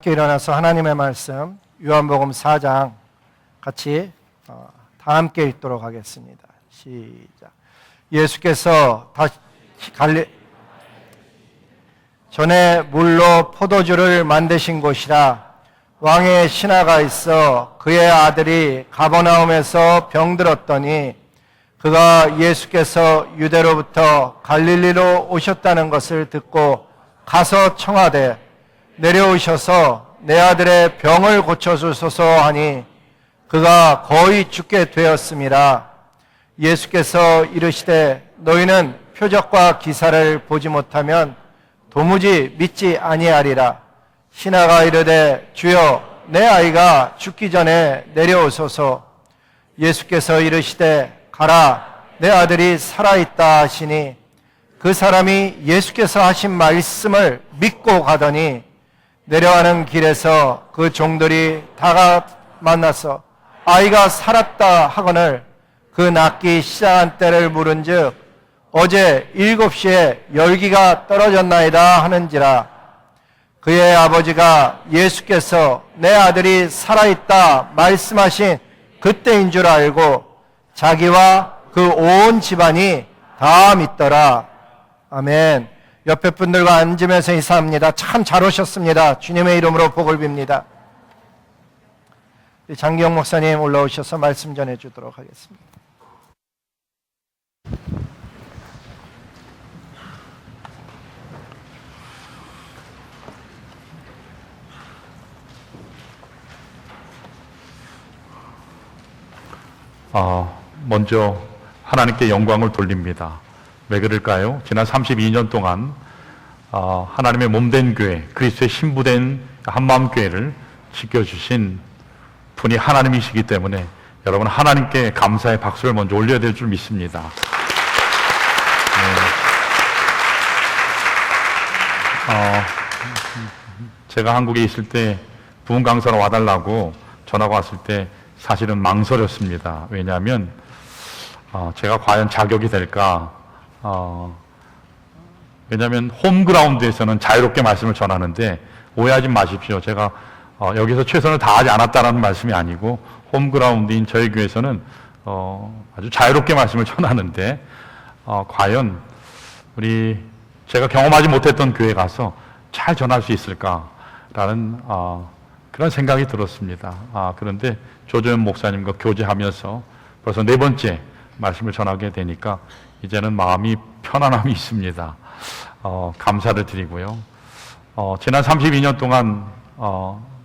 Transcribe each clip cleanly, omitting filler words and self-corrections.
일어나서 하나님의 말씀 요한복음 4장 같이 다 함께 읽도록 하겠습니다. 시작. 예수께서 다시 전에 물로 포도주를 만드신 곳이라. 왕의 신하가 있어 그의 아들이 가버나움에서 병들었더니 그가 예수께서 유대로부터 갈릴리로 오셨다는 것을 듣고 가서 청하되 내려오셔서 내 아들의 병을 고쳐주소서 하니 그가 거의 죽게 되었음이라. 예수께서 이르시되 너희는 표적과 기사를 보지 못하면 도무지 믿지 아니하리라. 신하가 이르되 주여 내 아이가 죽기 전에 내려오소서. 예수께서 이르시되 가라 내 아들이 살아있다 하시니 그 사람이 예수께서 하신 말씀을 믿고 가더니 내려가는 길에서 그 종들이 다가 만나서 아이가 살았다 하거늘 그 낫기 시작한 때를 물은즉 어제 7시에 열기가 떨어졌나이다 하는지라. 그의 아버지가 예수께서 내 아들이 살아있다 말씀하신 그때인 줄 알고 자기와 그 온 집안이 다 믿더라. 아멘. 옆에 분들과 앉으면서 인사합니다. 참 잘 오셨습니다. 주님의 이름으로 복을 빕니다. 장기영 목사님 올라오셔서 말씀 전해주도록 하겠습니다. 먼저 하나님께 영광을 돌립니다. 왜 그럴까요? 지난 32년 동안 하나님의 몸된 교회, 그리스도의 신부된 한마음교회를 지켜주신 분이 하나님이시기 때문에 여러분 하나님께 감사의 박수를 먼저 올려야 될 줄 믿습니다. 제가 한국에 있을 때 부흥 강사로 와달라고 전화가 왔을 때 사실은 망설였습니다. 왜냐하면 제가 과연 자격이 될까? 왜냐하면 홈그라운드에서는 자유롭게 말씀을 전하는데 오해하지 마십시오. 제가 여기서 최선을 다하지 않았다는 말씀이 아니고 홈그라운드인 저희 교회에서는 아주 자유롭게 말씀을 전하는데 과연 제가 경험하지 못했던 교회에 가서 잘 전할 수 있을까라는 그런 생각이 들었습니다. 그런데 조재현 목사님과 교제하면서 벌써 4번째 말씀을 전하게 되니까 이제는 마음이 편안함이 있습니다. 감사를 드리고요. 지난 32년 동안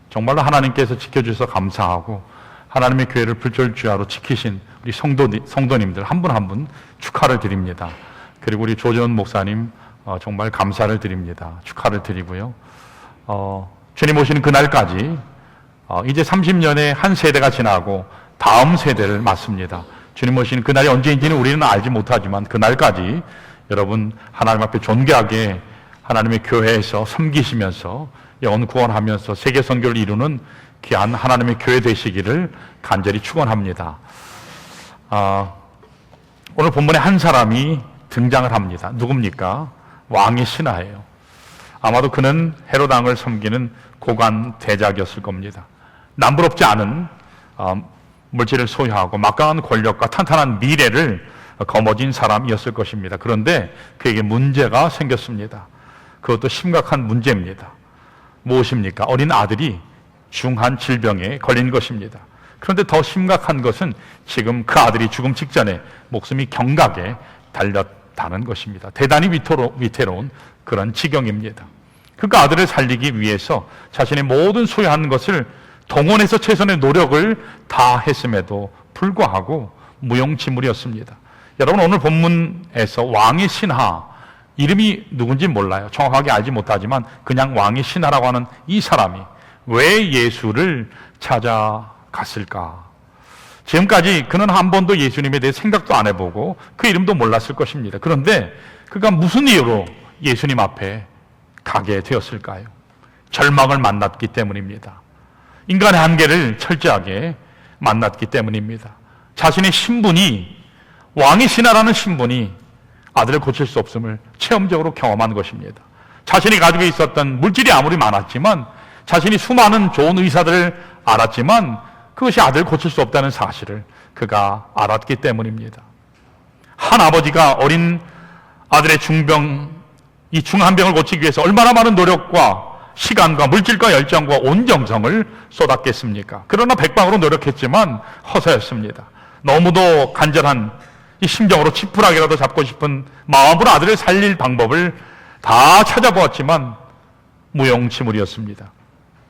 정말로 하나님께서 지켜주셔서 감사하고 하나님의 교회를 불철주야로 지키신 우리 성도님들 한 분 한 분 축하를 드립니다. 그리고 우리 조재현 목사님 정말 감사를 드립니다. 축하를 드리고요. 주님 오시는 그날까지 이제 30년의 한 세대가 지나고 다음 세대를 맞습니다. 주님 오시는 그날이 언제인지는 우리는 알지 못하지만 그날까지 여러분 하나님 앞에 존귀하게 하나님의 교회에서 섬기시면서 영혼 구원하면서 세계 선교를 이루는 귀한 하나님의 교회 되시기를 간절히 축원합니다. 오늘 본문에 한 사람이 등장을 합니다. 누굽니까? 왕의 신하예요. 아마도 그는 헤롯 왕을 섬기는 고관 대작이었을 겁니다. 남부럽지 않은 물질을 소유하고 막강한 권력과 탄탄한 미래를 거머쥔 사람이었을 것입니다. 그런데 그에게 문제가 생겼습니다. 그것도 심각한 문제입니다. 무엇입니까? 어린 아들이 중한 질병에 걸린 것입니다. 그런데 더 심각한 것은 지금 그 아들이 죽음 직전에 목숨이 경각에 달렸다는 것입니다. 대단히 위태로운 그런 지경입니다. 그 아들을 살리기 위해서 자신의 모든 소유한 것을 동원해서 최선의 노력을 다했음에도 불구하고 무용지물이었습니다. 여러분 오늘 본문에서 왕의 신하, 이름이 누군지 몰라요. 정확하게 알지 못하지만 그냥 왕의 신하라고 하는 이 사람이 왜 예수를 찾아갔을까? 지금까지 그는 한 번도 예수님에 대해 생각도 안 해보고 그 이름도 몰랐을 것입니다. 그런데 그가 무슨 이유로 예수님 앞에 가게 되었을까요? 절망을 만났기 때문입니다. 인간의 한계를 철저하게 만났기 때문입니다. 자신의 신분이 왕의 신하라는 신분이 아들을 고칠 수 없음을 체험적으로 경험한 것입니다. 자신이 가지고 있었던 물질이 아무리 많았지만 자신이 수많은 좋은 의사들을 알았지만 그것이 아들을 고칠 수 없다는 사실을 그가 알았기 때문입니다. 한 아버지가 어린 아들의 중병, 이 중한 병을 고치기 위해서 얼마나 많은 노력과 시간과 물질과 열정과 온 정성을 쏟았겠습니까? 그러나 백방으로 노력했지만 허사였습니다. 너무도 간절한 이 심정으로 지푸라기라도 잡고 싶은 마음으로 아들을 살릴 방법을 다 찾아보았지만 무용지물이었습니다.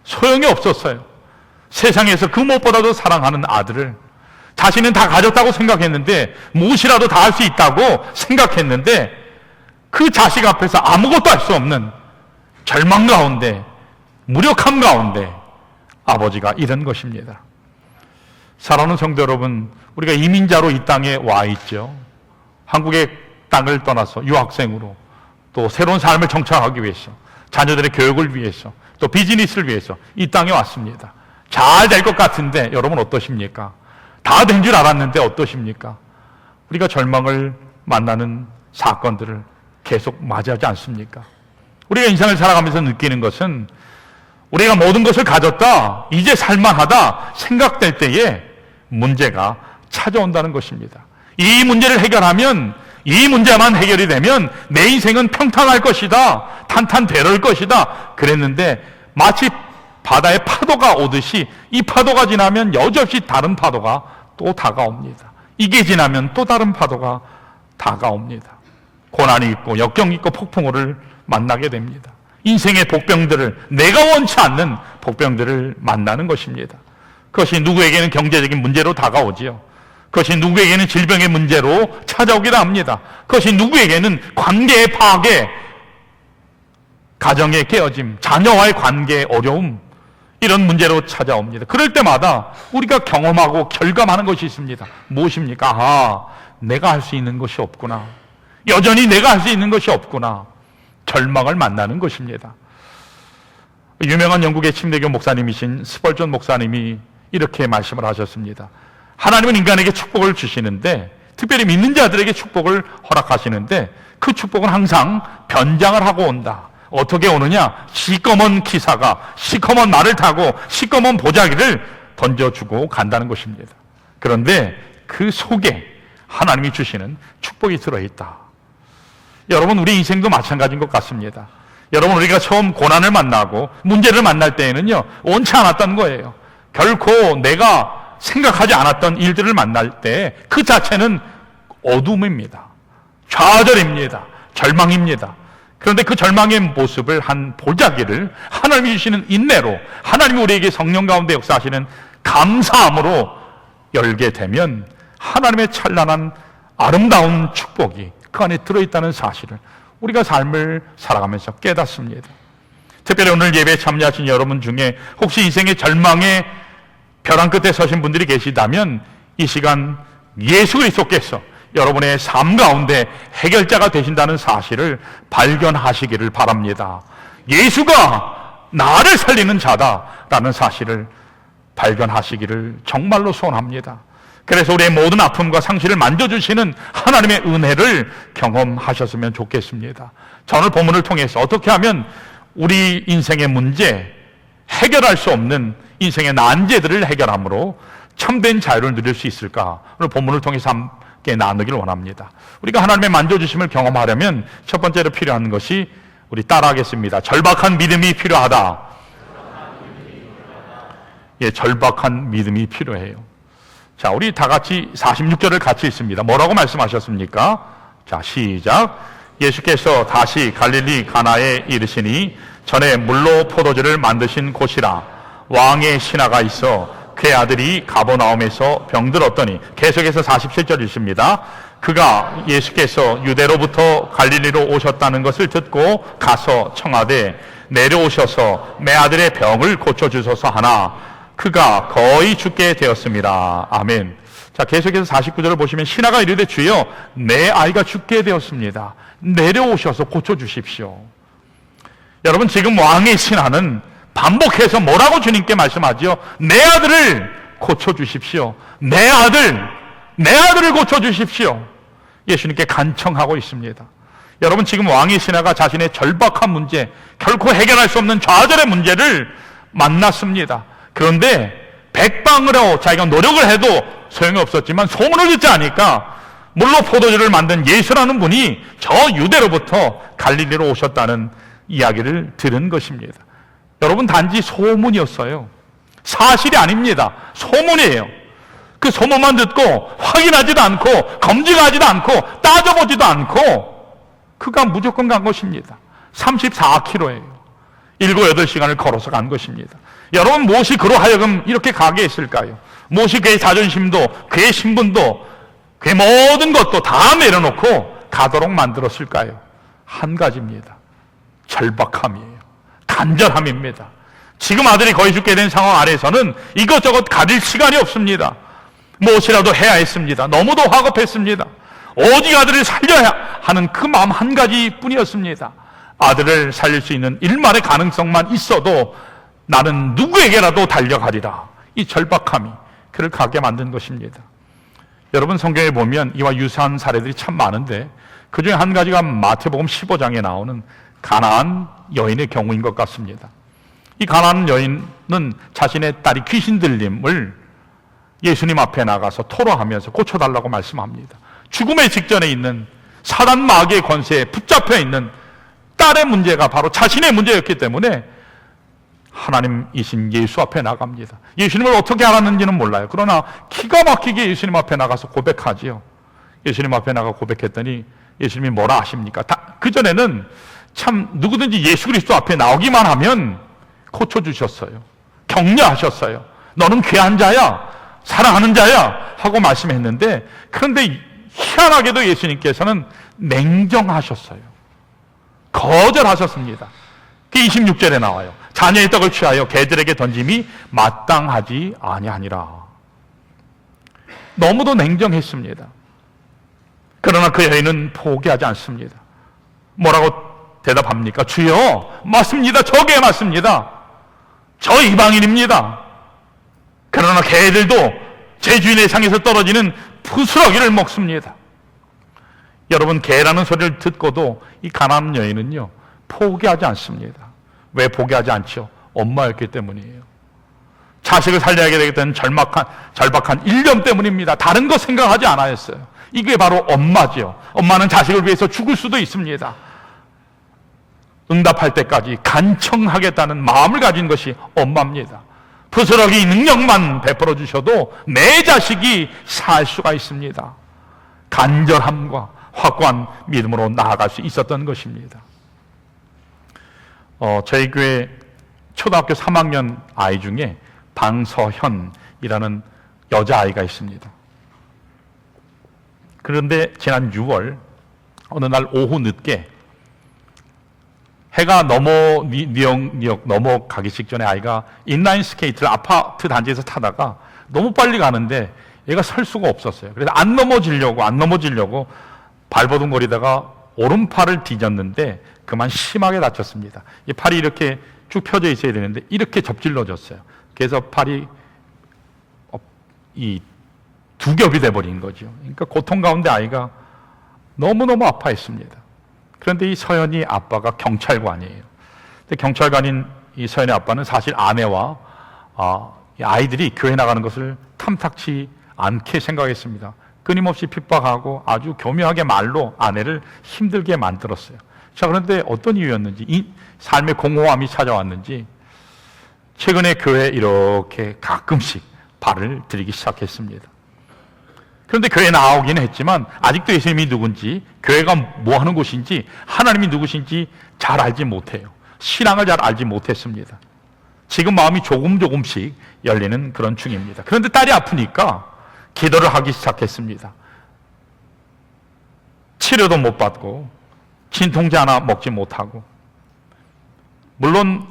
소용이 없었어요. 세상에서 그 무엇보다도 사랑하는 아들을 자신은 다 가졌다고 생각했는데, 무엇이라도 다 할 수 있다고 생각했는데, 그 자식 앞에서 아무것도 할 수 없는 절망 가운데, 무력함 가운데 아버지가 이런 것입니다. 사랑하는 성도 여러분, 우리가 이민자로 이 땅에 와 있죠. 한국의 땅을 떠나서 유학생으로, 또 새로운 삶을 정착하기 위해서, 자녀들의 교육을 위해서, 또 비즈니스를 위해서 이 땅에 왔습니다. 잘 될 것 같은데 여러분 어떠십니까? 다 된 줄 알았는데 어떠십니까? 우리가 절망을 만나는 사건들을 계속 맞이하지 않습니까? 우리가 인생을 살아가면서 느끼는 것은 우리가 모든 것을 가졌다, 이제 살만하다 생각될 때에 문제가 찾아온다는 것입니다. 이 문제를 해결하면, 이 문제만 해결이 되면 내 인생은 평탄할 것이다, 탄탄대로일 것이다 그랬는데, 마치 바다에 파도가 오듯이 이 파도가 지나면 여지없이 다른 파도가 또 다가옵니다. 이게 지나면 또 다른 파도가 다가옵니다. 고난이 있고 역경이 있고 폭풍우를 만나게 됩니다. 인생의 복병들을, 내가 원치 않는 복병들을 만나는 것입니다. 그것이 누구에게는 경제적인 문제로 다가오지요. 그것이 누구에게는 질병의 문제로 찾아오기도 합니다. 그것이 누구에게는 관계의 파괴, 가정의 깨어짐, 자녀와의 관계의 어려움, 이런 문제로 찾아옵니다. 그럴 때마다 우리가 경험하고 결감하는 것이 있습니다. 무엇입니까? 아, 내가 할 수 있는 것이 없구나. 여전히 내가 할 수 있는 것이 없구나. 절망을 만나는 것입니다. 유명한 영국의 침례교 목사님이신 스펄전 목사님이 이렇게 말씀을 하셨습니다. 하나님은 인간에게 축복을 주시는데, 특별히 믿는 자들에게 축복을 허락하시는데, 그 축복은 항상 변장을 하고 온다. 어떻게 오느냐? 시꺼먼 기사가 시커먼 말을 타고 시꺼먼 보자기를 던져주고 간다는 것입니다. 그런데 그 속에 하나님이 주시는 축복이 들어있다. 여러분, 우리 인생도 마찬가지인 것 같습니다. 여러분, 우리가 처음 고난을 만나고 문제를 만날 때에는요, 원치 않았던 거예요. 결코 내가 생각하지 않았던 일들을 만날 때 그 자체는 어둠입니다. 좌절입니다. 절망입니다. 그런데 그 절망의 모습을 한 보자기를 하나님이 주시는 인내로, 하나님이 우리에게 성령 가운데 역사하시는 감사함으로 열게 되면 하나님의 찬란한 아름다운 축복이 그 안에 들어있다는 사실을 우리가 삶을 살아가면서 깨닫습니다. 특별히 오늘 예배에 참여하신 여러분 중에 혹시 인생의 절망의 벼랑 끝에 서신 분들이 계시다면, 이 시간 예수 그리스도께서 여러분의 삶 가운데 해결자가 되신다는 사실을 발견하시기를 바랍니다. 예수가 나를 살리는 자다라는 사실을 발견하시기를 정말로 소원합니다. 그래서 우리의 모든 아픔과 상실을 만져주시는 하나님의 은혜를 경험하셨으면 좋겠습니다. 자, 오늘 본문을 통해서 어떻게 하면 우리 인생의 문제, 해결할 수 없는 인생의 난제들을 해결함으로 참된 자유를 누릴 수 있을까? 오늘 본문을 통해서 함께 나누기를 원합니다. 우리가 하나님의 만져주심을 경험하려면 첫 번째로 필요한 것이, 우리 따라하겠습니다. 절박한 믿음이 필요하다. 예, 절박한 믿음이 필요해요. 자, 우리 다 같이 46절을 같이 읽습니다. 뭐라고 말씀하셨습니까? 자, 시작. 예수께서 다시 갈릴리 가나에 이르시니 전에 물로 포도주를 만드신 곳이라. 왕의 신하가 있어 그의 아들이 가버나움에서 병들었더니, 계속해서 47절 읽습니다. 그가 예수께서 유대로부터 갈릴리로 오셨다는 것을 듣고 가서 청하되 내려오셔서 내 아들의 병을 고쳐주소서 하나 그가 거의 죽게 되었습니다. 아멘. 자, 계속해서 49절을 보시면 신하가 이르되 주여 내 아이가 죽게 되었습니다. 내려오셔서 고쳐주십시오. 여러분, 지금 왕의 신하는 반복해서 뭐라고 주님께 말씀하죠? 내 아들을 고쳐주십시오. 내 아들을 고쳐주십시오. 예수님께 간청하고 있습니다. 여러분, 지금 왕의 신하가 자신의 절박한 문제, 결코 해결할 수 없는 좌절의 문제를 만났습니다. 그런데 백방으로 자기가 노력을 해도 소용이 없었지만 소문을 듣지 않으니까 물로 포도주를 만든 예수라는 분이 저 유대로부터 갈릴리로 오셨다는 이야기를 들은 것입니다. 여러분, 단지 소문이었어요. 사실이 아닙니다. 소문이에요. 그 소문만 듣고 확인하지도 않고 검증하지도 않고 따져보지도 않고 그가 무조건 간 것입니다. 34km예요. 7, 8시간을 걸어서 간 것입니다. 여러분, 무엇이 그로 하여금 이렇게 가게 했을까요? 무엇이 그의 자존심도 그의 신분도 그의 모든 것도 다 내려놓고 가도록 만들었을까요? 한 가지입니다. 절박함이에요. 간절함입니다. 지금 아들이 거의 죽게 된 상황 아래에서는 이것저것 가릴 시간이 없습니다. 무엇이라도 해야 했습니다. 너무도 화급했습니다. 오직 아들을 살려야 하는 그 마음 한 가지뿐이었습니다. 아들을 살릴 수 있는 일말의 가능성만 있어도 나는 누구에게라도 달려가리라. 이 절박함이 그를 가게 만든 것입니다. 여러분, 성경에 보면 이와 유사한 사례들이 참 많은데 그 중에 한 가지가 마태복음 15장에 나오는 가나안 여인의 경우인 것 같습니다. 이 가나안 여인은 자신의 딸이 귀신 들림을 예수님 앞에 나가서 토로하면서 고쳐달라고 말씀합니다. 죽음의 직전에 있는 사단 마귀의 권세에 붙잡혀 있는 딸의 문제가 바로 자신의 문제였기 때문에 하나님이신 예수 앞에 나갑니다. 예수님을 어떻게 알았는지는 몰라요. 그러나 기가 막히게 예수님 앞에 나가서 고백하지요. 예수님 앞에 나가 고백했더니 예수님이 뭐라 하십니까? 그전에는 참 누구든지 예수 그리스도 앞에 나오기만 하면 고쳐주셨어요. 격려하셨어요. 너는 귀한 자야, 사랑하는 자야 하고 말씀했는데, 그런데 희한하게도 예수님께서는 냉정하셨어요. 거절하셨습니다. 그 26절에 나와요. 자녀의 떡을 취하여 개들에게 던짐이 마땅하지 아니하니라. 너무도 냉정했습니다. 그러나 그 여인은 포기하지 않습니다. 뭐라고 대답합니까? 주여, 맞습니다. 저게 맞습니다. 저 이방인입니다. 그러나 개들도 제 주인의 상에서 떨어지는 부스러기를 먹습니다. 여러분, 개라는 소리를 듣고도 이 가난한 여인은요, 포기하지 않습니다. 왜 포기하지 않죠? 엄마였기 때문이에요. 자식을 살려야 되겠다는 절박한 일념 때문입니다. 다른 거 생각하지 않았어요. 이게 바로 엄마죠. 엄마는 자식을 위해서 죽을 수도 있습니다. 응답할 때까지 간청하겠다는 마음을 가진 것이 엄마입니다. 부스러기 능력만 베풀어 주셔도 내 자식이 살 수가 있습니다. 간절함과 확고한 믿음으로 나아갈 수 있었던 것입니다. 저희 교회 초등학교 3학년 아이 중에 방서현이라는 여자아이가 있습니다. 그런데 지난 6월 어느 날 오후 늦게 해가 뉴욕 넘어가기 직전에 아이가 인라인 스케이트를 아파트 단지에서 타다가 너무 빨리 가는데 얘가 설 수가 없었어요. 그래서 안 넘어지려고 발버둥거리다가 오른팔을 뒤졌는데 그만 심하게 다쳤습니다. 이 팔이 이렇게 쭉 펴져 있어야 되는데 이렇게 접질러졌어요. 그래서 팔이 이 두 겹이 돼버린 거죠. 그러니까 고통 가운데 아이가 너무너무 아파했습니다. 그런데 이 서연이 아빠가 경찰관이에요. 근데 경찰관인 이 서연의 아빠는 사실 아내와 이 아이들이 교회 나가는 것을 탐탁치 않게 생각했습니다. 끊임없이 핍박하고 아주 교묘하게 말로 아내를 힘들게 만들었어요. 자, 그런데 어떤 이유였는지, 이 삶의 공허함이 찾아왔는지 최근에 교회에 이렇게 가끔씩 발을 들이기 시작했습니다. 그런데 교회에 나오긴 했지만 아직도 예수님이 누군지, 교회가 뭐 하는 곳인지, 하나님이 누구신지 잘 알지 못해요. 신앙을 잘 알지 못했습니다. 지금 마음이 조금씩 열리는 그런 중입니다. 그런데 딸이 아프니까 기도를 하기 시작했습니다. 치료도 못 받고 진통제 하나 먹지 못하고, 물론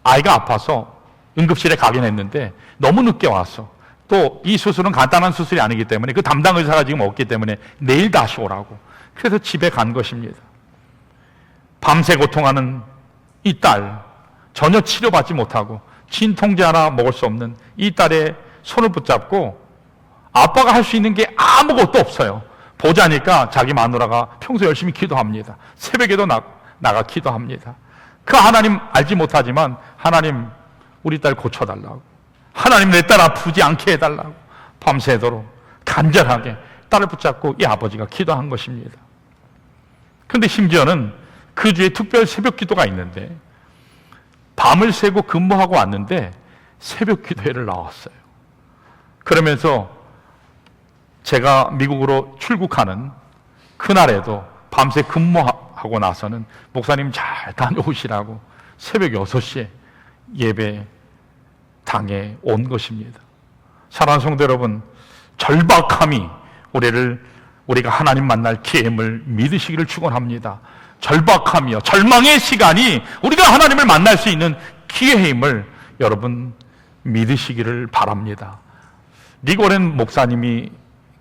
아이가 아파서 응급실에 가긴 했는데 너무 늦게 와서, 또 이 수술은 간단한 수술이 아니기 때문에 그 담당 의사가 지금 없기 때문에 내일 다시 오라고, 그래서 집에 간 것입니다. 밤새 고통하는 이 딸, 전혀 치료받지 못하고 진통제 하나 먹을 수 없는 이 딸의 손을 붙잡고 아빠가 할 수 있는 게 아무것도 없어요. 보자니까 자기 마누라가 평소 열심히 기도합니다. 새벽에도 나가 기도합니다. 그 하나님 알지 못하지만 하나님 우리 딸 고쳐달라고, 하나님 내 딸 아프지 않게 해달라고 밤새도록 간절하게 딸을 붙잡고 이 아버지가 기도한 것입니다. 그런데 심지어는 그 주에 특별 새벽 기도가 있는데 밤을 새고 근무하고 왔는데 새벽 기도회를 나왔어요. 그러면서 제가 미국으로 출국하는 그날에도 밤새 근무하고 나서는 목사님 잘 다녀오시라고 새벽 6시에 예배 당에 온 것입니다. 사랑하는 성도 여러분, 절박함이 우리가 하나님 만날 기회임을 믿으시기를 축원합니다. 절박함이요, 절망의 시간이 우리가 하나님을 만날 수 있는 기회임을 여러분 믿으시기를 바랍니다. 릭 워렌 목사님이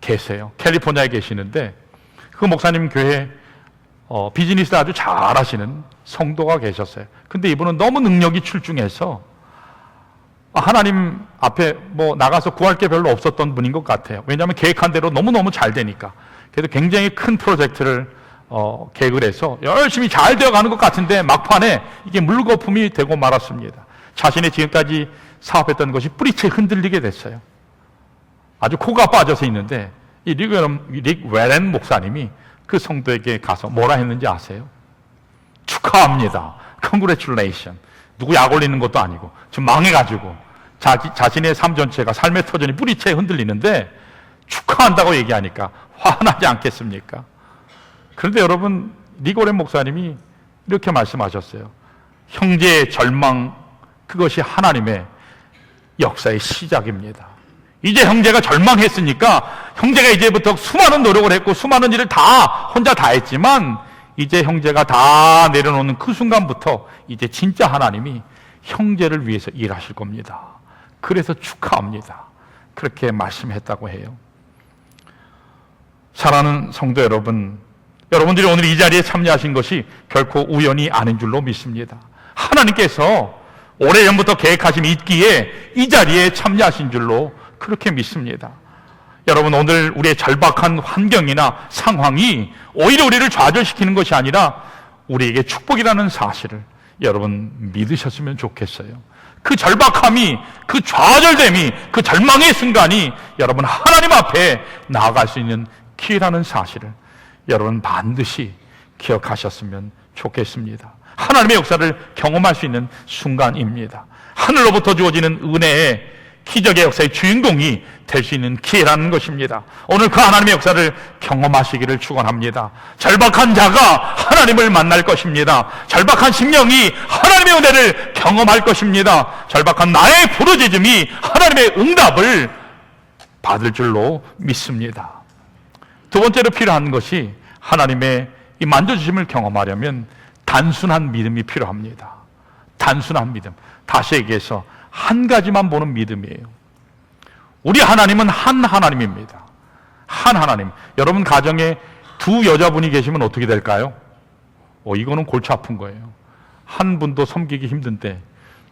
계세요. 캘리포니아에 계시는데 그 목사님 교회 비즈니스를 아주 잘하시는 성도가 계셨어요. 근데 이분은 너무 능력이 출중해서 하나님 앞에 나가서 구할 게 별로 없었던 분인 것 같아요. 왜냐하면 계획한 대로 너무너무 잘 되니까. 그래도 굉장히 큰 프로젝트를 계획을 해서 열심히 잘 되어가는 것 같은데 막판에 이게 물거품이 되고 말았습니다. 자신의 지금까지 사업했던 것이 뿌리채 흔들리게 됐어요. 아주 코가 빠져서 있는데 이 릭 웨렌 목사님이 그 성도에게 가서 뭐라 했는지 아세요? 축하합니다. Congratulations. 누구 약 올리는 것도 아니고 지금 망해가지고 자신의 삶 전체가 삶의 터전이 뿌리채 흔들리는데 축하한다고 얘기하니까 화나지 않겠습니까? 그런데 여러분, 릭 워렌 목사님이 이렇게 말씀하셨어요. 형제의 절망, 그것이 하나님의 역사의 시작입니다. 이제 형제가 절망했으니까 형제가 이제부터 수많은 노력을 했고 수많은 일을 혼자 다 했지만 이제 형제가 다 내려놓는 그 순간부터 이제 진짜 하나님이 형제를 위해서 일하실 겁니다. 그래서 축하합니다. 그렇게 말씀했다고 해요. 사랑하는 성도 여러분, 여러분들이 오늘 이 자리에 참여하신 것이 결코 우연이 아닌 줄로 믿습니다. 하나님께서 오래전부터 계획하심이 있기에 이 자리에 참여하신 줄로 그렇게 믿습니다. 여러분, 오늘 우리의 절박한 환경이나 상황이 오히려 우리를 좌절시키는 것이 아니라 우리에게 축복이라는 사실을 여러분 믿으셨으면 좋겠어요. 그 절박함이, 그 좌절됨이, 그 절망의 순간이 여러분 하나님 앞에 나아갈 수 있는 기회라는 사실을 여러분 반드시 기억하셨으면 좋겠습니다. 하나님의 역사를 경험할 수 있는 순간입니다. 하늘로부터 주어지는 은혜의 기적의 역사의 주인공이 될 수 있는 기회라는 것입니다. 오늘 그 하나님의 역사를 경험하시기를 축원합니다. 절박한 자가 하나님을 만날 것입니다. 절박한 심령이 하나님의 은혜를 경험할 것입니다. 절박한 나의 부르짖음이 하나님의 응답을 받을 줄로 믿습니다. 두 번째로 필요한 것이 하나님의 이 만져주심을 경험하려면 단순한 믿음이 필요합니다. 단순한 믿음. 다시 얘기해서 한 가지만 보는 믿음이에요. 우리 하나님은 한 하나님입니다. 한 하나님. 여러분 가정에 두 여자분이 계시면 어떻게 될까요? 이거는 골치 아픈 거예요. 한 분도 섬기기 힘든데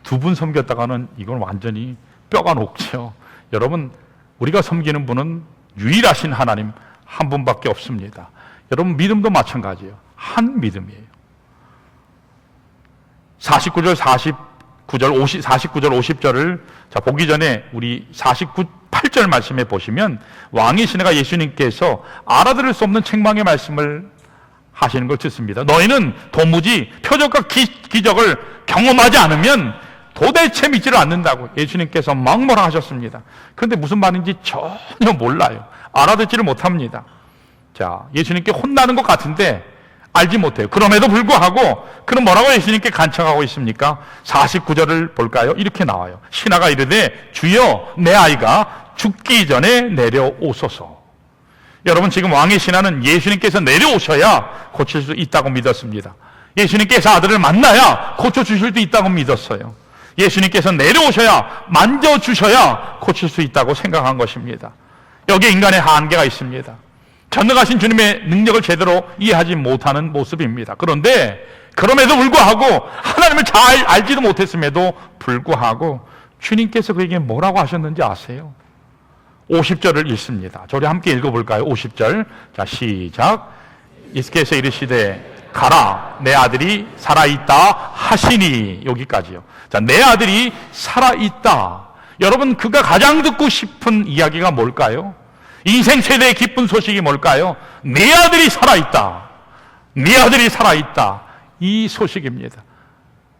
두 분 섬겼다가는 이건 완전히 뼈가 녹죠. 여러분, 우리가 섬기는 분은 유일하신 하나님 한 분밖에 없습니다. 여러분, 믿음도 마찬가지예요. 한 믿음이에요. 49절, 50절을 보기 전에 우리 8절 말씀에 보시면 왕의 시내가 예수님께서 알아들을 수 없는 책망의 말씀을 하시는 걸 듣습니다. 너희는 도무지 표적과 기적을 경험하지 않으면 도대체 믿지를 않는다고 예수님께서 막 뭐라 하셨습니다. 그런데 무슨 말인지 전혀 몰라요. 알아듣지를 못합니다. 예수님께 혼나는 것 같은데 알지 못해요. 그럼에도 불구하고 그럼 뭐라고 예수님께 간청하고 있습니까? 49절을 볼까요? 이렇게 나와요. 신하가 이르되 주여 내 아이가 죽기 전에 내려오소서. 여러분, 지금 왕의 신하는 예수님께서 내려오셔야 고칠 수 있다고 믿었습니다. 예수님께서 아들을 만나야 고쳐주실 수 있다고 믿었어요. 예수님께서 내려오셔야, 만져주셔야 고칠 수 있다고 생각한 것입니다. 여기에 인간의 한계가 있습니다. 전능하신 주님의 능력을 제대로 이해하지 못하는 모습입니다. 그런데 그럼에도 불구하고 하나님을 잘 알지도 못했음에도 불구하고 주님께서 그에게 뭐라고 하셨는지 아세요? 50절을 읽습니다. 저리 함께 읽어볼까요? 50절. 시작. 예수께서 이르시되 가라, 내 아들이 살아있다 하시니. 여기까지요. 자, 내 아들이 살아있다. 여러분, 그가 가장 듣고 싶은 이야기가 뭘까요? 인생 최대의 기쁜 소식이 뭘까요? 내 아들이 살아있다. 네 아들이 살아있다. 이 소식입니다.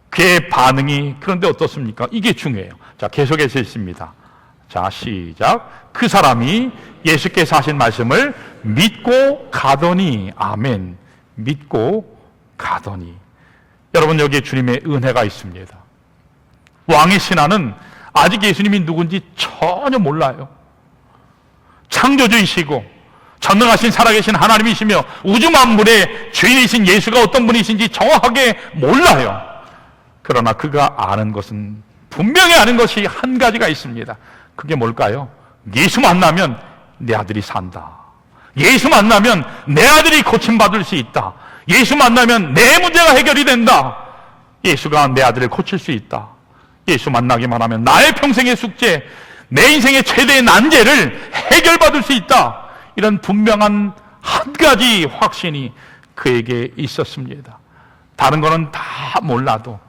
그의 반응이 그런데 어떻습니까? 이게 중요해요. 자, 계속해서 있습니다. 자, 시작. 그 사람이 예수께서 하신 말씀을 믿고 가더니. 아멘. 믿고 가더니. 여러분, 여기에 주님의 은혜가 있습니다. 왕의 신하는 아직 예수님이 누군지 전혀 몰라요. 창조주이시고 전능하신 살아계신 하나님이시며 우주 만물의 주인이신 예수가 어떤 분이신지 정확하게 몰라요. 그러나 그가 아는 것은, 분명히 아는 것이 한 가지가 있습니다. 그게 뭘까요? 예수 만나면 내 아들이 산다. 예수 만나면 내 아들이 고침받을 수 있다. 예수 만나면 내 문제가 해결이 된다. 예수가 내 아들을 고칠 수 있다. 예수 만나기만 하면 나의 평생의 숙제, 내 인생의 최대의 난제를 해결받을 수 있다. 이런 분명한 한 가지 확신이 그에게 있었습니다. 다른 거는 다 몰라도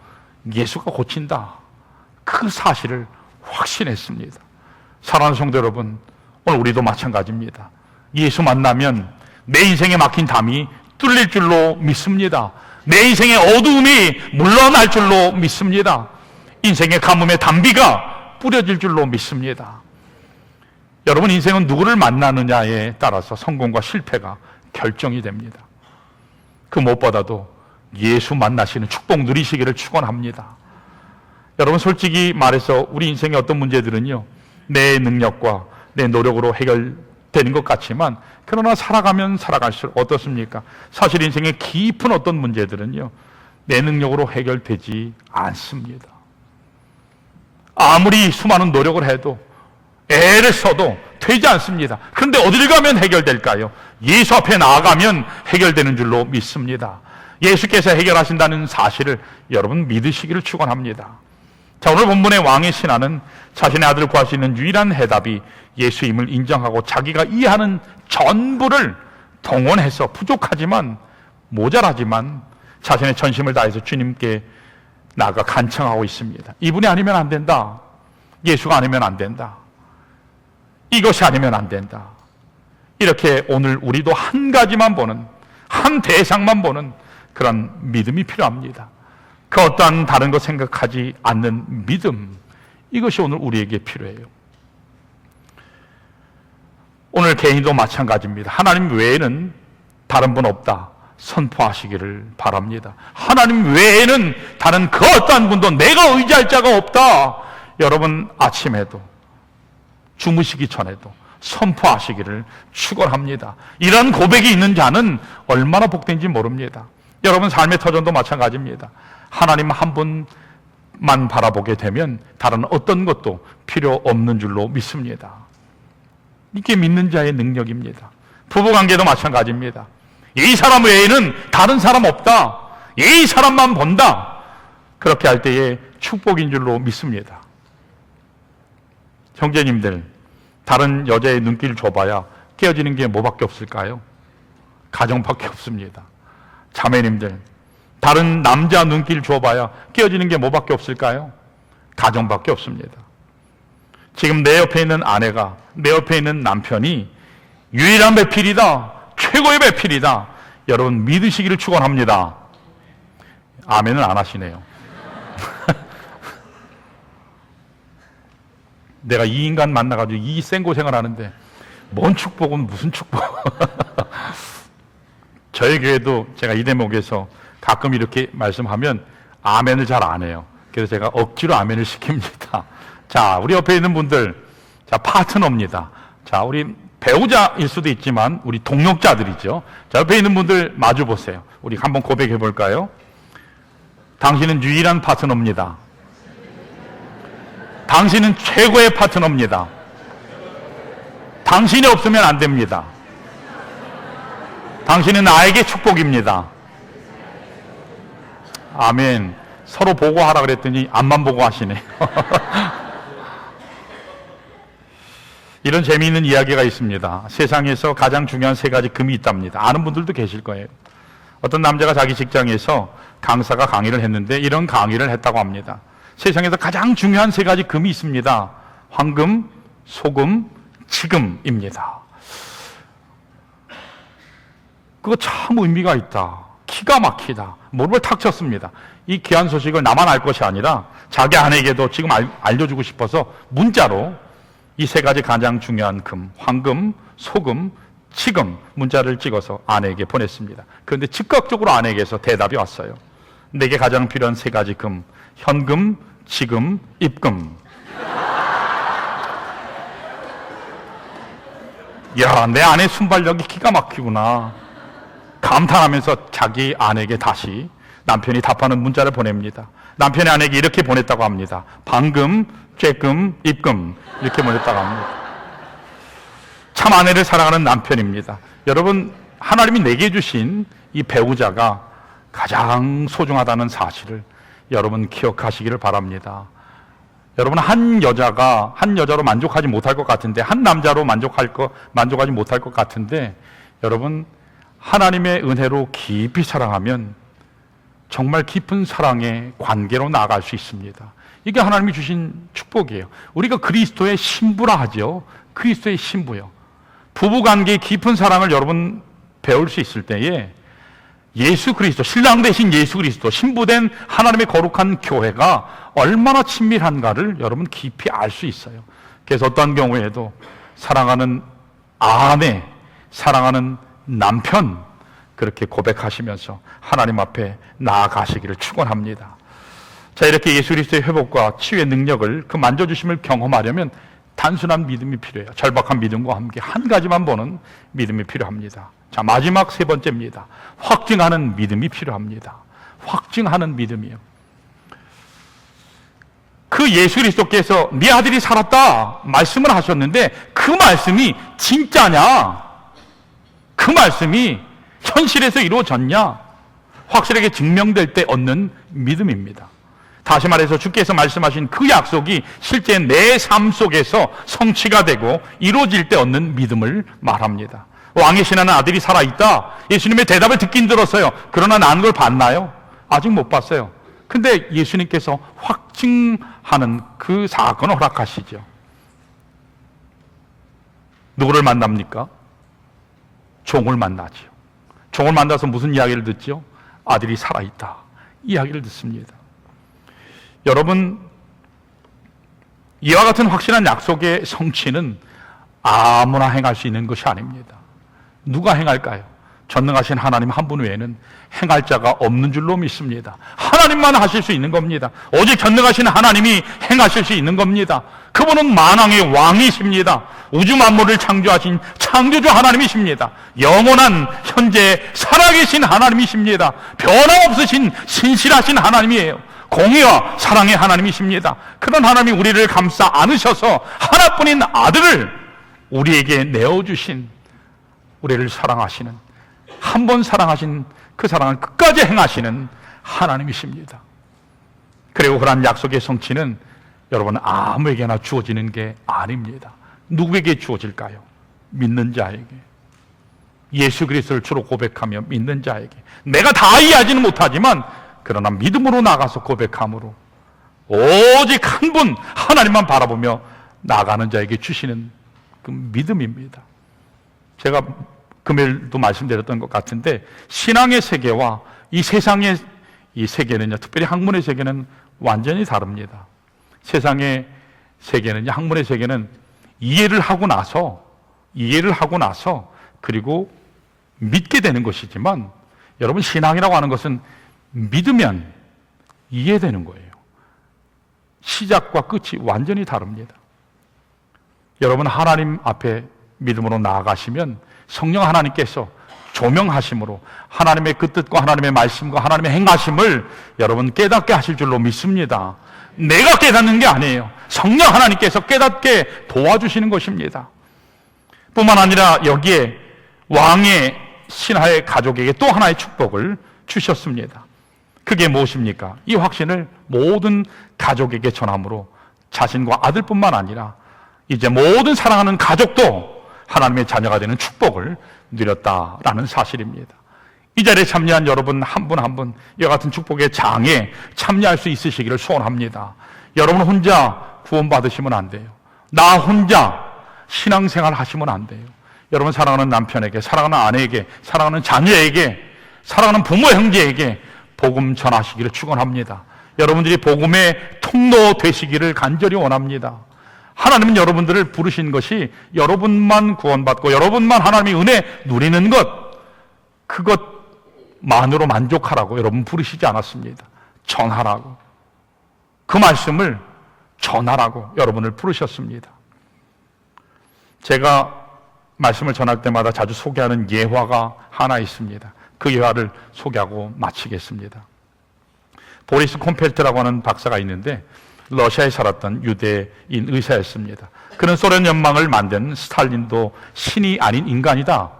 예수가 고친다. 그 사실을 확신했습니다. 사랑하는 성도 여러분, 오늘 우리도 마찬가지입니다. 예수 만나면 내 인생에 막힌 담이 뚫릴 줄로 믿습니다. 내 인생의 어두움이 물러날 줄로 믿습니다. 인생의 가뭄의 단비가 뿌려질 줄로 믿습니다. 여러분, 인생은 누구를 만나느냐에 따라서 성공과 실패가 결정이 됩니다. 그 무엇보다도 예수 만나시는 축복 누리시기를 축원합니다. 여러분, 솔직히 말해서 우리 인생의 어떤 문제들은요, 내 능력과 내 노력으로 해결되는 것 같지만, 그러나 살아가면 살아갈수록 어떻습니까? 사실 인생의 깊은 어떤 문제들은요, 내 능력으로 해결되지 않습니다. 아무리 수많은 노력을 해도, 애를 써도 되지 않습니다. 그런데 어디를 가면 해결될까요? 예수 앞에 나아가면 해결되는 줄로 믿습니다. 예수께서 해결하신다는 사실을 여러분 믿으시기를 축원합니다. 자, 오늘 본문의 왕의 신하는 자신의 아들을 구할 수 있는 유일한 해답이 예수임을 인정하고 자기가 이해하는 전부를 동원해서 부족하지만, 모자라지만 자신의 전심을 다해서 주님께 나아가 간청하고 있습니다. 이분이 아니면 안 된다. 예수가 아니면 안 된다. 이것이 아니면 안 된다. 이렇게 오늘 우리도 한 가지만 보는, 한 대상만 보는 그런 믿음이 필요합니다. 그 어떠한 다른 거 생각하지 않는 믿음, 이것이 오늘 우리에게 필요해요. 오늘 개인도 마찬가지입니다. 하나님 외에는 다른 분 없다 선포하시기를 바랍니다. 하나님 외에는 다른 그 어떠한 분도 내가 의지할 자가 없다. 여러분, 아침에도 주무시기 전에도 선포하시기를 축원합니다. 이런 고백이 있는 자는 얼마나 복된지 모릅니다. 여러분, 삶의 터전도 마찬가지입니다. 하나님 한 분만 바라보게 되면 다른 어떤 것도 필요 없는 줄로 믿습니다. 이게 믿는 자의 능력입니다. 부부관계도 마찬가지입니다. 이 사람 외에는 다른 사람 없다. 이 사람만 본다. 그렇게 할 때에 축복인 줄로 믿습니다. 형제님들, 다른 여자의 눈길을 줘봐야 깨어지는 게 뭐밖에 없을까요? 가정밖에 없습니다. 자매님들, 다른 남자 눈길 줘봐야 깨어지는 게 뭐밖에 없을까요? 가정밖에 없습니다. 지금 내 옆에 있는 아내가, 내 옆에 있는 남편이 유일한 배필이다, 최고의 배필이다, 여러분 믿으시기를 축원합니다. 아멘은 안 하시네요. 내가 이 인간 만나가지고 이 생고생을 하는데 뭔 축복은 무슨 축복. 저희 교회도 제가 이 대목에서 가끔 이렇게 말씀하면 아멘을 잘 안 해요. 그래서 제가 억지로 아멘을 시킵니다. 자, 우리 옆에 있는 분들, 자, 파트너입니다. 자, 우리 배우자일 수도 있지만 우리 동역자들이죠. 자, 옆에 있는 분들 마주 보세요. 우리 한번 고백해 볼까요? 당신은 유일한 파트너입니다. 당신은 최고의 파트너입니다. 당신이 없으면 안 됩니다. 당신은 나에게 축복입니다. 아멘. 서로 보고 하라 그랬더니 앞만 보고 하시네. 이런 재미있는 이야기가 있습니다. 세상에서 가장 중요한 세 가지 금이 있답니다. 아는 분들도 계실 거예요. 어떤 남자가 자기 직장에서 강사가 강의를 했는데 이런 강의를 했다고 합니다. 세상에서 가장 중요한 세 가지 금이 있습니다. 황금, 소금, 지금입니다. 그거 참 의미가 있다. 기가 막히다. 무릎을 탁 쳤습니다. 이 귀한 소식을 나만 알 것이 아니라 자기 아내에게도 지금 알려주고 싶어서 문자로 이 세 가지 가장 중요한 금, 황금, 소금, 지금 문자를 찍어서 아내에게 보냈습니다. 그런데 즉각적으로 아내에게서 대답이 왔어요. 내게 가장 필요한 세 가지 금, 현금, 지금, 입금. 야, 내 아내 순발력이 기가 막히구나. 감탄하면서 자기 아내에게 다시 남편이 답하는 문자를 보냅니다. 남편이 아내에게 이렇게 보냈다고 합니다. 방금, 쬐끔, 입금. 이렇게 보냈다고 합니다. 참 아내를 사랑하는 남편입니다. 여러분, 하나님이 내게 주신 이 배우자가 가장 소중하다는 사실을 여러분 기억하시기를 바랍니다. 여러분, 한 여자로 만족하지 못할 것 같은데, 한 남자로 만족하지 못할 것 같은데, 여러분, 하나님의 은혜로 깊이 사랑하면 정말 깊은 사랑의 관계로 나아갈 수 있습니다. 이게 하나님이 주신 축복이에요. 우리가 그리스도의 신부라 하죠. 그리스도의 신부요. 부부관계의 깊은 사랑을 여러분 배울 수 있을 때에 예수 그리스도, 신랑 대신 예수 그리스도, 신부된 하나님의 거룩한 교회가 얼마나 친밀한가를 여러분 깊이 알 수 있어요. 그래서 어떤 경우에도 사랑하는 아내, 사랑하는 남편 그렇게 고백하시면서 하나님 앞에 나아가시기를 축원합니다. 자, 이렇게 예수 그리스도의 회복과 치유의 능력을 그 만져주심을 경험하려면 단순한 믿음이 필요해요. 절박한 믿음과 함께 한 가지만 보는 믿음이 필요합니다. 자, 마지막 세 번째입니다. 확증하는 믿음이 필요합니다. 확증하는 믿음이요. 그 예수 그리스도께서 네 아들이 살았다 말씀을 하셨는데 그 말씀이 진짜냐? 그 말씀이 현실에서 이루어졌냐? 확실하게 증명될 때 얻는 믿음입니다. 다시 말해서 주께서 말씀하신 그 약속이 실제 내 삶 속에서 성취가 되고 이루어질 때 얻는 믿음을 말합니다. 왕의 신하는 아들이 살아있다. 예수님의 대답을 듣긴 들었어요. 그러나 나는 걸 봤나요? 아직 못 봤어요. 근데 예수님께서 확증하는 그 사건을 허락하시죠. 누구를 만납니까? 종을 만나죠. 종을 만나서 무슨 이야기를 듣죠? 아들이 살아있다. 이야기를 듣습니다. 여러분, 이와 같은 확실한 약속의 성취는 아무나 행할 수 있는 것이 아닙니다. 누가 행할까요? 전능하신 하나님 한 분 외에는 행할 자가 없는 줄로 믿습니다. 하나님만 하실 수 있는 겁니다. 오직 전능하신 하나님이 행하실 수 있는 겁니다. 그분은 만왕의 왕이십니다. 우주 만물을 창조하신 창조주 하나님이십니다. 영원한 현재 살아계신 하나님이십니다. 변함없으신 신실하신 하나님이에요. 공의와 사랑의 하나님이십니다. 그런 하나님이 우리를 감싸 안으셔서 하나뿐인 아들을 우리에게 내어주신, 우리를 사랑하시는, 한 번 사랑하신 그 사랑을 끝까지 행하시는 하나님이십니다. 그리고 그러한 약속의 성취는 여러분 아무에게나 주어지는 게 아닙니다. 누구에게 주어질까요? 믿는 자에게. 예수 그리스도를 주로 고백하며 믿는 자에게. 내가 다 이해하지는 못하지만 그러나 믿음으로 나가서 고백함으로 오직 한 분 하나님만 바라보며 나가는 자에게 주시는 그 믿음입니다. 제가 금요일도 말씀드렸던 것 같은데 신앙의 세계와 이 세상의 이 세계는요, 특별히 학문의 세계는 완전히 다릅니다. 세상의 세계는요, 학문의 세계는 이해를 하고 나서 그리고 믿게 되는 것이지만 여러분, 신앙이라고 하는 것은 믿으면 이해되는 거예요. 시작과 끝이 완전히 다릅니다. 여러분, 하나님 앞에 믿음으로 나아가시면 성령 하나님께서 조명하심으로 하나님의 그 뜻과 하나님의 말씀과 하나님의 행하심을 여러분 깨닫게 하실 줄로 믿습니다. 내가 깨닫는 게 아니에요. 성령 하나님께서 깨닫게 도와주시는 것입니다. 뿐만 아니라 여기에 왕의 신하의 가족에게 또 하나의 축복을 주셨습니다. 그게 무엇입니까? 이 확신을 모든 가족에게 전함으로 자신과 아들뿐만 아니라 이제 모든 사랑하는 가족도 하나님의 자녀가 되는 축복을 누렸다라는 사실입니다. 이 자리에 참여한 여러분 한 분 한 분 이와 같은 축복의 장에 참여할 수 있으시기를 소원합니다. 여러분 혼자 구원받으시면 안 돼요. 나 혼자 신앙생활 하시면 안 돼요. 여러분 사랑하는 남편에게, 사랑하는 아내에게, 사랑하는 자녀에게, 사랑하는 부모 형제에게 복음 전하시기를 축원합니다. 여러분들이 복음의 통로 되시기를 간절히 원합니다. 하나님은 여러분들을 부르신 것이 여러분만 구원받고 여러분만 하나님의 은혜 누리는 것, 그것만으로 만족하라고 여러분 부르시지 않았습니다. 전하라고, 그 말씀을 전하라고 여러분을 부르셨습니다. 제가 말씀을 전할 때마다 자주 소개하는 예화가 하나 있습니다. 그 예화를 소개하고 마치겠습니다. 보리스 콤펠트라고 하는 박사가 있는데 러시아에 살았던 유대인 의사였습니다. 그는 소련 연방을 만든 스탈린도 신이 아닌 인간이다.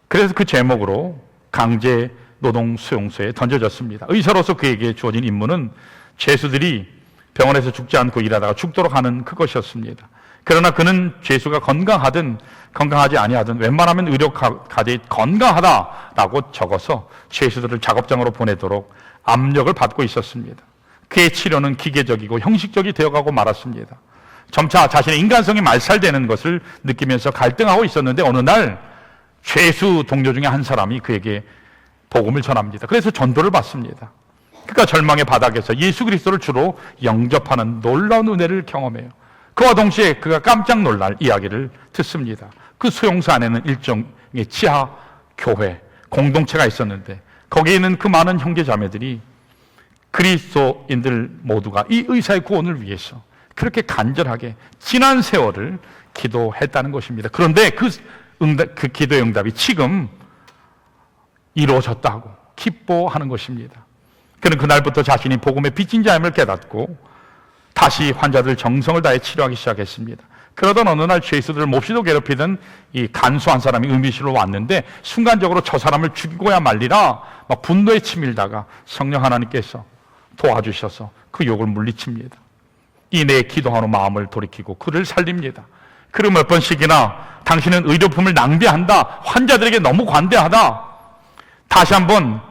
그래서 그 제목으로 강제 노동 수용소에 던져졌습니다. 의사로서 그에게 주어진 임무는 죄수들이 병원에서 죽지 않고 일하다가 죽도록 하는 그것이었습니다. 그러나 그는 죄수가 건강하든 건강하지 아니하든 웬만하면 의료가들이 건강하다라고 적어서 죄수들을 작업장으로 보내도록 압력을 받고 있었습니다. 그의 치료는 기계적이고 형식적이 되어가고 말았습니다. 점차 자신의 인간성이 말살되는 것을 느끼면서 갈등하고 있었는데 어느 날 죄수 동료 중에 한 사람이 그에게 복음을 전합니다. 그래서 전도를 받습니다. 그러니까 절망의 바닥에서 예수 그리스도를 주로 영접하는 놀라운 은혜를 경험해요. 그와 동시에 그가 깜짝 놀랄 이야기를 듣습니다. 그 수용소 안에는 일종의 지하 교회 공동체가 있었는데 거기에 있는 그 많은 형제 자매들이 그리스도인들 모두가 이 의사의 구원을 위해서 그렇게 간절하게 지난 세월을 기도했다는 것입니다. 그런데 그 기도의 응답이 지금 이루어졌다고 기뻐하는 것입니다. 그는 그날부터 자신이 복음의 빚진 자임을 깨닫고 다시 환자들 정성을 다해 치료하기 시작했습니다. 그러던 어느 날 죄수들을 몹시도 괴롭히던 이 간수한 사람이 의미실로 왔는데 순간적으로 저 사람을 죽이고야 말리라 막 분노에 치밀다가 성령 하나님께서 도와주셔서 그 욕을 물리칩니다. 이내에 기도하는 마음을 돌이키고 그를 살립니다. 그리고 몇 번씩이나 당신은 의료품을 낭비한다, 환자들에게 너무 관대하다, 다시 한번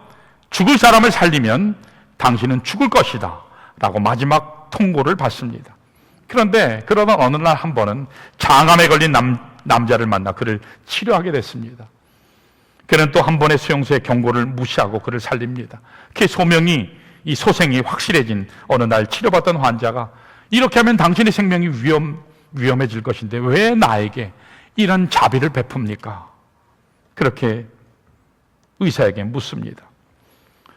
죽을 사람을 살리면 당신은 죽을 것이다 라고 마지막 통고를 받습니다. 그런데 그러던 어느 날 한 번은 장암에 걸린 남자를 만나 그를 치료하게 됐습니다. 그는 또 한 번의 수용소의 경고를 무시하고 그를 살립니다. 그의 이 소생이 확실해진 어느 날 치료받던 환자가 이렇게 하면 당신의 생명이 위험해질 것인데 왜 나에게 이런 자비를 베풉니까? 그렇게 의사에게 묻습니다.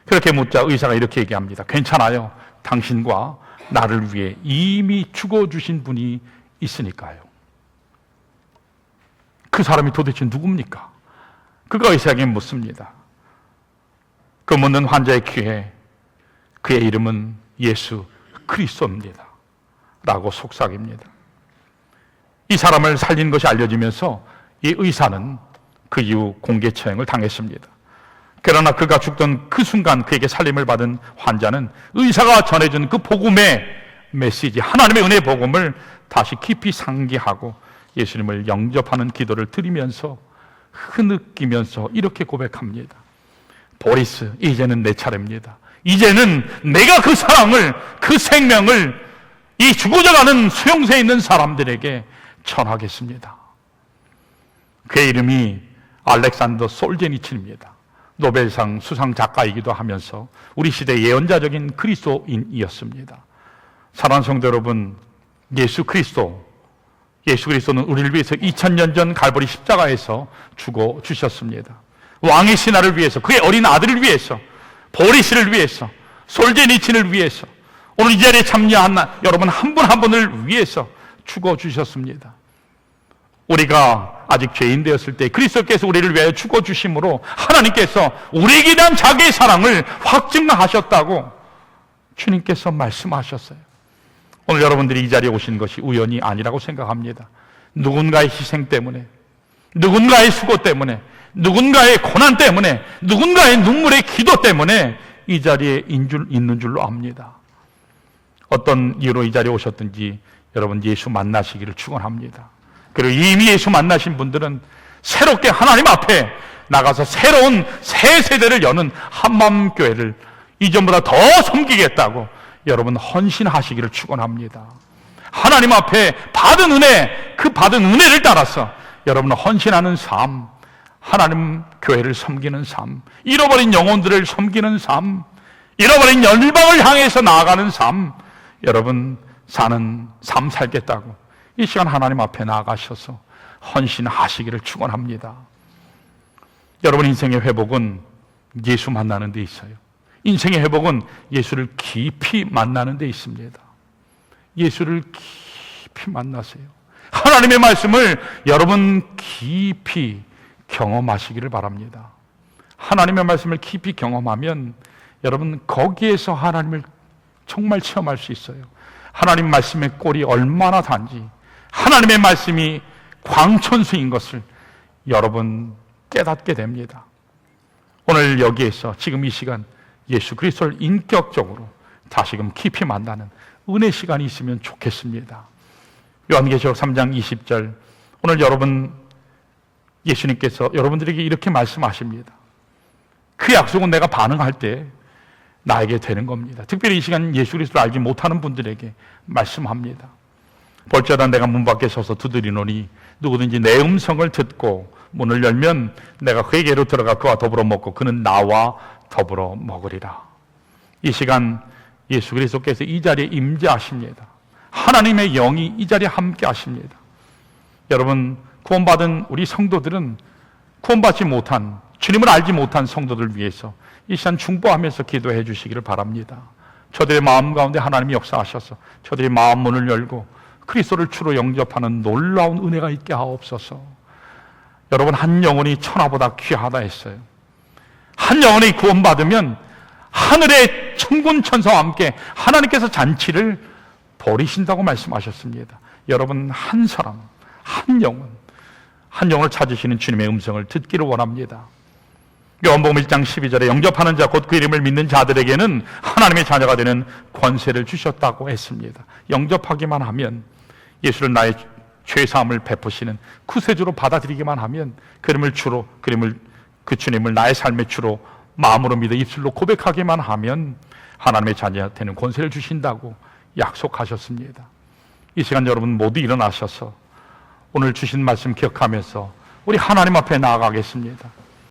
그렇게 묻자 의사가 이렇게 얘기합니다. 괜찮아요. 당신과 나를 위해 이미 죽어주신 분이 있으니까요. 그 사람이 도대체 누굽니까? 그가 의사에게 묻습니다. 그 묻는 환자의 귀에 그의 이름은 예수 그리스도입니다 라고 속삭입니다. 이 사람을 살린 것이 알려지면서 이 의사는 그 이후 공개 처형을 당했습니다. 그러나 그가 죽던 그 순간 그에게 살림을 받은 환자는 의사가 전해준 그 복음의 메시지, 하나님의 은혜의 복음을 다시 깊이 상기하고 예수님을 영접하는 기도를 드리면서 흐느끼면서 이렇게 고백합니다. 보리스, 이제는 내 차례입니다. 이제는 내가 그 사랑을, 그 생명을 이 죽어져가는 수용소에 있는 사람들에게 전하겠습니다. 그의 이름이 알렉산더 솔제니친입니다. 노벨상 수상 작가이기도 하면서 우리 시대의 예언자적인 그리스도인이었습니다. 사랑하는 성도 여러분, 예수 그리스도는 우리를 위해서 2000년 전 갈보리 십자가에서 죽어 주셨습니다. 왕의 신하를 위해서, 그의 어린 아들을 위해서, 보리스를 위해서, 솔제니친을 위해서, 오늘 이 자리에 참여한 여러분 한 분 한 분을 위해서 죽어 주셨습니다. 우리가 아직 죄인 되었을 때 그리스도께서 우리를 위하여 죽어 주심으로 하나님께서 우리에게 대한 자기의 사랑을 확증하셨다고 주님께서 말씀하셨어요. 오늘 여러분들이 이 자리에 오신 것이 우연이 아니라고 생각합니다. 누군가의 희생 때문에, 누군가의 수고 때문에, 누군가의 고난 때문에, 누군가의 눈물의 기도 때문에 이 자리에 있는 줄로 압니다. 어떤 이유로 이 자리에 오셨든지 여러분 예수 만나시기를 축원합니다. 그리고 이미 예수 만나신 분들은 새롭게 하나님 앞에 나가서 새로운 새 세대를 여는 한마음교회를 이전보다 더 섬기겠다고 여러분 헌신하시기를 축원합니다. 하나님 앞에 받은 은혜, 그 받은 은혜를 따라서 여러분 헌신하는 삶, 하나님 교회를 섬기는 삶, 잃어버린 영혼들을 섬기는 삶, 잃어버린 열방을 향해서 나아가는 삶, 여러분 사는 삶 살겠다고 이 시간 하나님 앞에 나아가셔서 헌신하시기를 축원합니다. 여러분 인생의 회복은 예수 만나는 데 있어요. 인생의 회복은 예수를 깊이 만나는 데 있습니다. 예수를 깊이 만나세요. 하나님의 말씀을 여러분 깊이 경험하시기를 바랍니다. 하나님의 말씀을 깊이 경험하면 여러분 거기에서 하나님을 정말 체험할 수 있어요. 하나님 말씀의 꼴이 얼마나 단지 하나님의 말씀이 광천수인 것을 여러분 깨닫게 됩니다. 오늘 여기에서 지금 이 시간 예수 그리스도를 인격적으로 다시금 깊이 만나는 은혜 시간이 있으면 좋겠습니다. 요한계시록 3장 20절 오늘 여러분 예수님께서 여러분들에게 이렇게 말씀하십니다. 그 약속은 내가 반응할 때 나에게 되는 겁니다. 특별히 이 시간 예수 그리스도를 알지 못하는 분들에게 말씀합니다. 볼지어다 내가 문 밖에 서서 두드리노니 누구든지 내 음성을 듣고 문을 열면 내가 그에게로 들어가 그와 더불어 먹고 그는 나와 더불어 먹으리라. 이 시간 예수 그리스도께서 이 자리에 임재하십니다. 하나님의 영이 이 자리에 함께 하십니다. 여러분 구원받은 우리 성도들은 구원받지 못한 주님을 알지 못한 성도들 위해서 이 시간 중보하면서 기도해 주시기를 바랍니다. 저들의 마음 가운데 하나님이 역사하셔서 저들의 마음 문을 열고 그리스도를 주로 영접하는 놀라운 은혜가 있게 하옵소서. 여러분 한 영혼이 천하보다 귀하다 했어요. 한 영혼이 구원받으면 하늘의 천군 천사와 함께 하나님께서 잔치를 벌이신다고 말씀하셨습니다. 여러분 한 사람, 한 영혼을 찾으시는 주님의 음성을 듣기를 원합니다. 요한복음 1장 12절에 영접하는 자 곧 그 이름을 믿는 자들에게는 하나님의 자녀가 되는 권세를 주셨다고 했습니다. 영접하기만 하면 예수를 나의 죄사함을 베푸시는 구세주로 받아들이기만 하면 그 주님을 나의 삶의 주로 마음으로 믿어 입술로 고백하기만 하면 하나님의 자녀가 되는 권세를 주신다고 약속하셨습니다. 이 시간 여러분 모두 일어나셔서 오늘 주신 말씀 기억하면서 우리 하나님 앞에 나아가겠습니다.